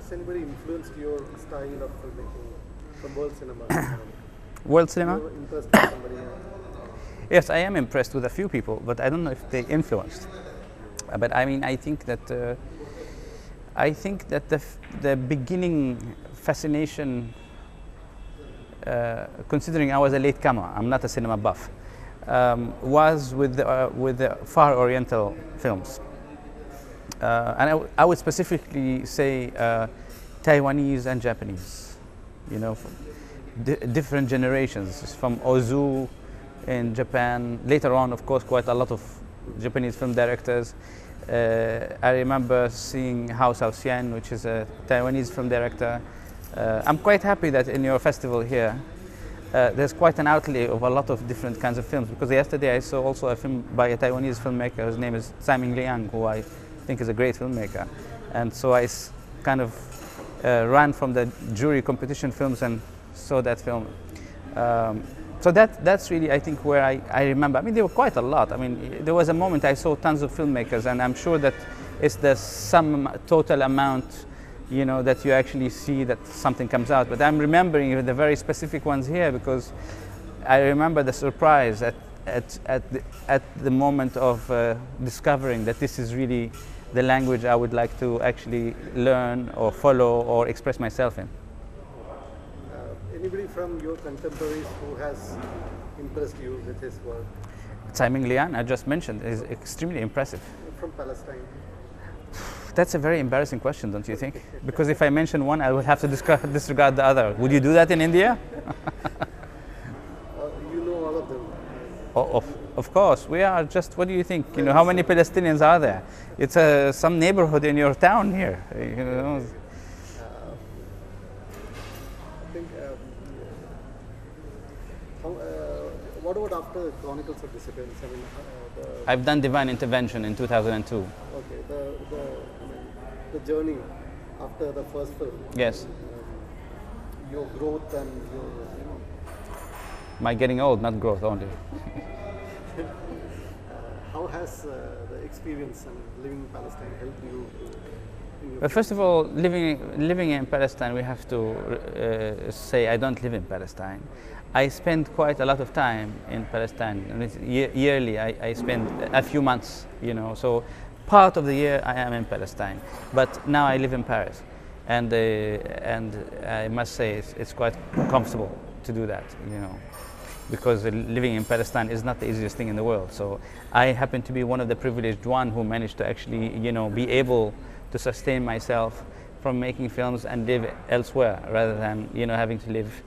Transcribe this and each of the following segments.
Has anybody influenced your style of filmmaking from world cinema? World cinema? You're impressed by somebody? Yes, I am impressed with a few people, but I don't know if they influenced. But I mean, I think that the beginning fascination, considering I was a late comer, I'm not a cinema buff, was with the far Oriental films, and I would specifically say Taiwanese and Japanese. You know, different generations from Ozu in Japan. Later on, of course, quite a lot of Japanese film directors. I remember seeing Hao Xiaoxian, which is a Taiwanese film director. I'm quite happy that in your festival here, there's quite an outlay of a lot of different kinds of films, because yesterday I saw also a film by a Taiwanese filmmaker whose name is Simon Liang, who I think is a great filmmaker. And so I kind of ran from the jury competition films and saw that film. So that's really, I think, where I remember. I mean, there were quite a lot. I mean, there was a moment I saw tons of filmmakers, and I'm sure that it's the sum total amount, you know, that you actually see that something comes out. But I'm remembering the very specific ones here because I remember the surprise at the moment of discovering that this is really the language I would like to actually learn or follow or express myself in. Anybody from your contemporaries who has impressed you with his work? Simon Liang, I just mentioned, is extremely impressive. From Palestine? That's a very embarrassing question, don't you think? Because if I mention one, I would have to disregard the other. Would you do that in India? You know all of them. Oh, of course. We are just, what do you think? You know, how many Palestinians are there? It's some neighborhood in your town here. You know. What about after Chronicles of Disappearance? I mean, I've done Divine Intervention in 2002. Okay, the journey after the first film. Yes. Your growth and your, you know. My getting old, not growth only. How has the experience and living in Palestine helped you? Well, first of all, living in Palestine, we have to say I don't live in Palestine. I spend quite a lot of time in Palestine. I mean, yearly, I spend a few months, you know. So part of the year I am in Palestine, but now I live in Paris, and I must say it's quite comfortable to do that, you know, because living in Palestine is not the easiest thing in the world. So I happen to be one of the privileged one who managed to actually, you know, be able to sustain myself from making films and live elsewhere rather than, you know, having to live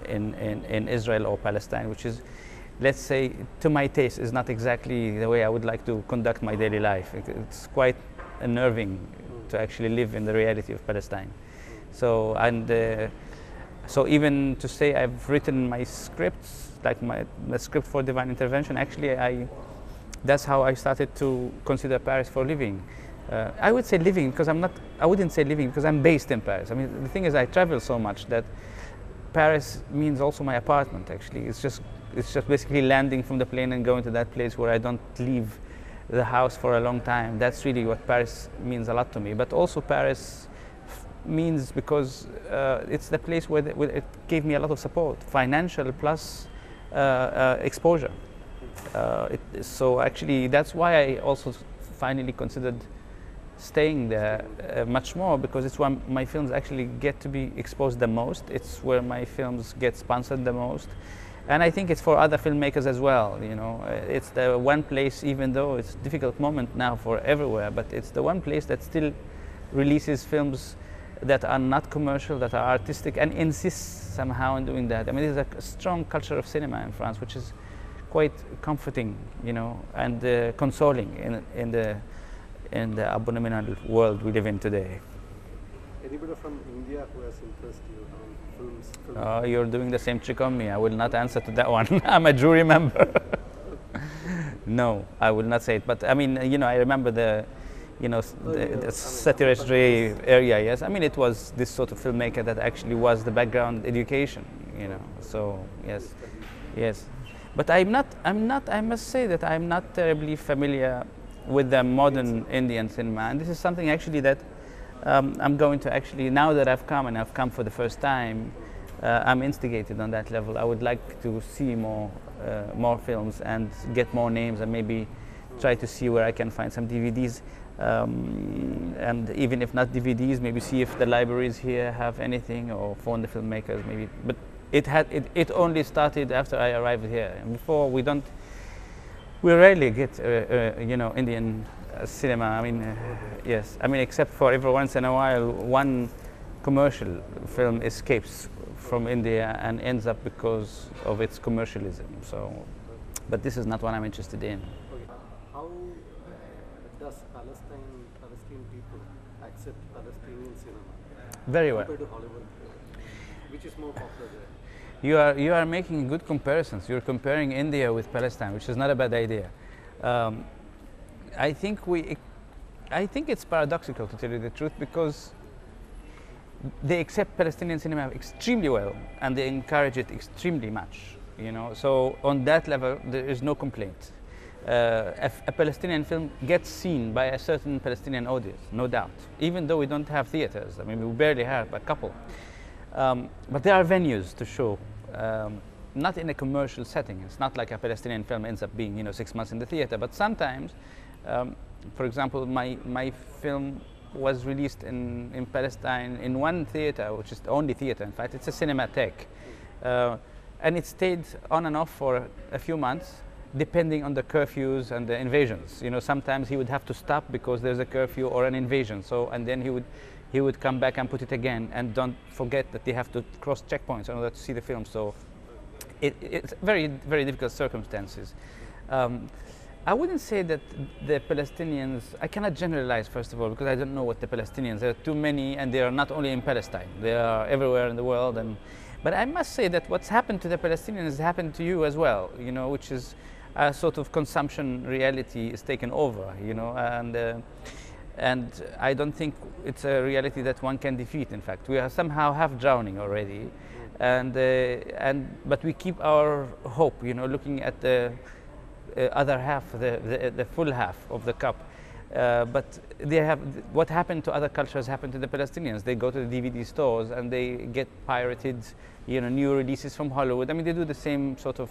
in Israel or Palestine, which is, let's say, to my taste, is not exactly the way I would like to conduct my daily life. It's quite unnerving to actually live in the reality of Palestine. So, so even to say I've written my scripts, like the script for Divine Intervention, actually that's how I started to consider Paris for living. I would say living because I wouldn't say living because I'm based in Paris. I mean, the thing is I travel so much that Paris means also my apartment, actually. It's just basically landing from the plane and going to that place where I don't leave the house for a long time. That's really what Paris means a lot to me. But also Paris means because it's the place where it gave me a lot of support, financial plus exposure. So actually that's why I also finally considered staying there much more, because it's where my films actually get to be exposed the most. It's where my films get sponsored the most. And I think it's for other filmmakers as well, you know. It's the one place, even though it's a difficult moment now for everywhere, but it's the one place that still releases films that are not commercial, that are artistic, and insists somehow on doing that. I mean, there's a strong culture of cinema in France, which is quite comforting, you know, and consoling in the abominable world we live in today. Anybody from India who has impressed you on films? Oh, you're doing the same trick on me. I will not answer to that one. I'm a jury member. No, I will not say it. But I mean, you know, I remember the Satiraj area. Yes, I mean, it was this sort of filmmaker that actually was the background education. You know, so yes, yes. But I must say that I'm not terribly familiar with the modern Indian cinema, and this is something actually that I'm going to actually, now that I've come and I've come for the first time, I'm instigated on that level. I would like to see more films and get more names and maybe try to see where I can find some DVDs. And even if not DVDs, maybe see if the libraries here have anything, or phone the filmmakers maybe. But it only started after I arrived here. And before we rarely get Indian cinema. I mean, yes. I mean, except for every once in a while, one commercial film escapes from India and ends up because of its commercialism. So, but this is not what I'm interested in. Okay. How does Palestinian people accept Palestinian cinema? Very well. Compared to Hollywood, which is more popular there? You are making good comparisons. You're comparing India with Palestine, which is not a bad idea. I think it's paradoxical, to tell you the truth, because they accept Palestinian cinema extremely well and they encourage it extremely much. You know, so on that level there is no complaint. If a Palestinian film gets seen by a certain Palestinian audience, no doubt, even though we don't have theaters. I mean, we barely have a couple. But there are venues to show, not in a commercial setting. It's not like a Palestinian film ends up being 6 months in the theater, but sometimes, for example, my film was released in Palestine in one theater, which is the only theater, in fact. It's a cinematheque. And it stayed on and off for a few months, depending on the curfews and the invasions. You know, sometimes he would have to stop because there's a curfew or an invasion. So, and then he would come back and put it again. And don't forget that they have to cross checkpoints in order to see the film. So it's very, very difficult circumstances. I wouldn't say that the Palestinians, I cannot generalize, first of all, because I don't know what the Palestinians, there are too many, and they are not only in Palestine, they are everywhere in the world. But I must say that what's happened to the Palestinians has happened to you as well, you know, which is a sort of consumption reality is taken over, you know, and I don't think it's a reality that one can defeat. In fact, we are somehow half drowning already, but we keep our hope, you know, looking at the other half, the full half of the cup. But what happened to other cultures happened to the Palestinians. They go to the DVD stores and they get pirated, you know, new releases from Hollywood. I mean, they do the same sort of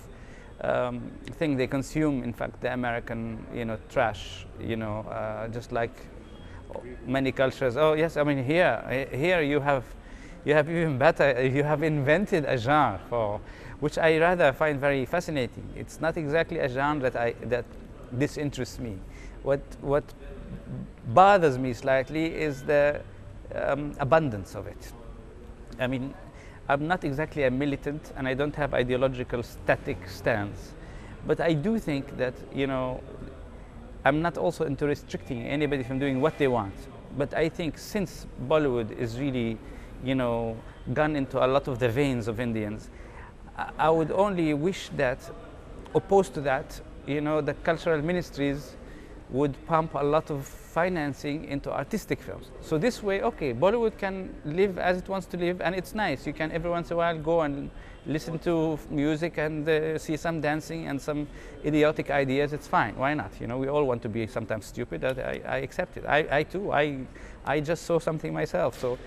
thing. They consume, in fact, the American, you know, trash, you know, just like many cultures. Oh yes, I mean here you have even better. You have invented a genre for which I rather find very fascinating. It's not exactly a genre that disinterests me. What bothers me slightly is the abundance of it. I mean, I'm not exactly a militant and I don't have ideological static stance, but I do think that, you know, I'm not also into restricting anybody from doing what they want. But I think since Bollywood is really, you know, gone into a lot of the veins of Indians, I would only wish that, opposed to that, you know, the cultural ministries would pump a lot of financing into artistic films. So this way, okay, Bollywood can live as it wants to live, and it's nice. You can every once in a while go and listen to music and see some dancing and some idiotic ideas. It's fine. Why not? You know, we all want to be sometimes stupid. I accept it. I too. I just saw something myself. So.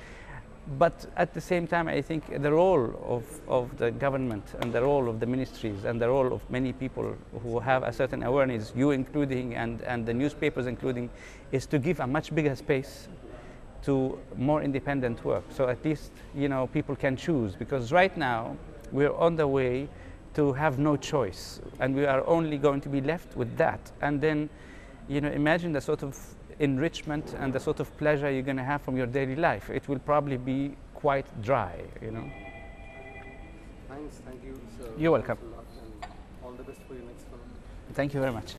But at the same time, I think the role of the government and the role of the ministries and the role of many people who have a certain awareness, you including and the newspapers including, is to give a much bigger space to more independent work. So at least, you know, people can choose, because right now we're on the way to have no choice and we are only going to be left with that. And then, you know, imagine the sort of enrichment and the sort of pleasure you're going to have from your daily life. It will probably be quite dry, you know. Thank you. Sir. You're welcome. And all the best for your next film. Thank you very much.